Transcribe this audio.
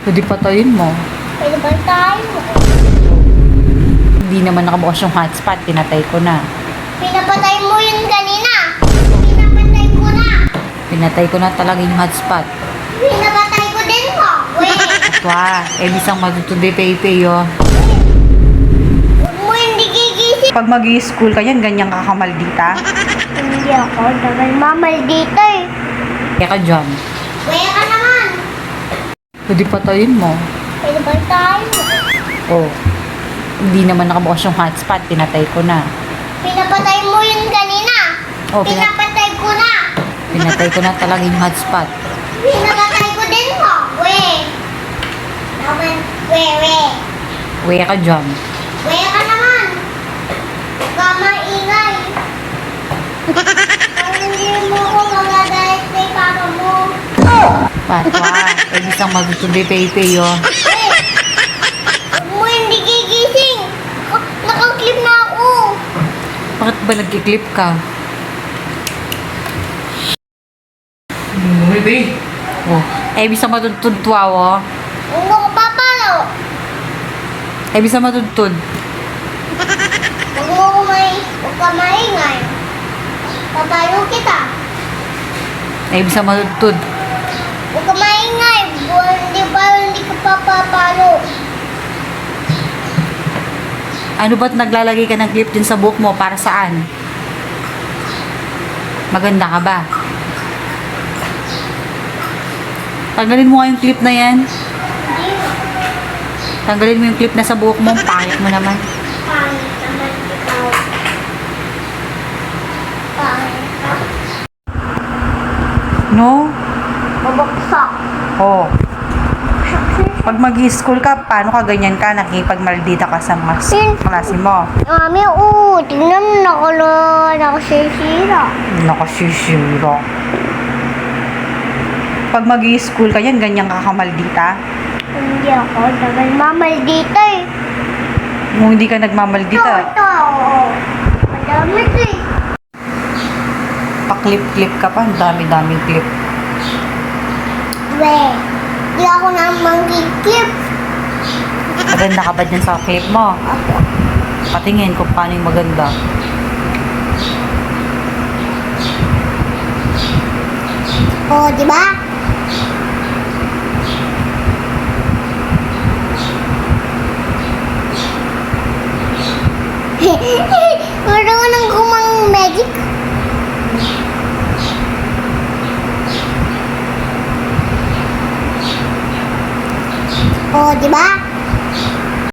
Pwede patayin mo. Pwede ba tayo? Hindi naman nakabukas yung hotspot. Pinatay ko na. Pinapatay mo yun kanina. Pinapatay ko na. Pinatay ko na talaga yung hotspot. Pinapatay ko din mo. Wait. Atwa, bisang matutundi pepe yo. Huwag mo hindi gigising. Pag mag-i-school ka yan, ganyan ka kamaldita. Hindi ako. Dagal mamal dito eh. Kaya ka dyan. Kaya ka naman. Pwede patayin mo. Pwede ba tayo? Oh. Hindi naman nakabukas yung hotspot. Pinatay ko na. Pinapatay mo yun kanina. Oh, Pinapatay ko na. pinatay ko na talaga yung hotspot. Pinapatay ko din mo. Wait. Naman. Wait. Kaya ka dyan. Kaya ka naman. Huwag ka maingay. Kung hindi mo ko magagalit kay papa mo. Patwa, bisang matutundi pepe yo. Wait. Huwag mo hindi gigising. Nakaklip na ako. Bakit ba nagkiklip ka? Baby, Oh. Bisang matutudtwa wo. Huwag mo ko papalo. Bisang matutud. Huwag ka maingay. Papalo kita. Bisang matutud. Huwag ka maingay. Hindi ka papapalo. Ano ba't naglalagay ka ng clip din sa buhok mo? Para saan? Maganda ka ba? Tanggalin mo nga yung clip na yan. Hindi mo. Tanggalin mo yung clip na sa buhok mo. Pangit mo naman. Pangit naman ikaw. Pangit ka. No? Mabaksak. Oo. Pag mag-i-school ka, paano ka ganyan ka? Nakipagmaldita ka sa mga klase mo. Mami, tingnan mo nakasisira. Nakasisira. Pag mag-i-school ka yan, ganyan ka kamaldita. Hindi ako. Dagal mamal dito eh. Kung hindi ka nagmamaldita, Ito. Madami ito eh. pa-clip-clip ka pa. Ang dami-daming clip. Di ako naman kiklip. Maganda ka ba dyan sa clip mo? Ako. Patingin kung paano yung maganda. Oh, di ba? Marunong kumang magic. Oh, di ba?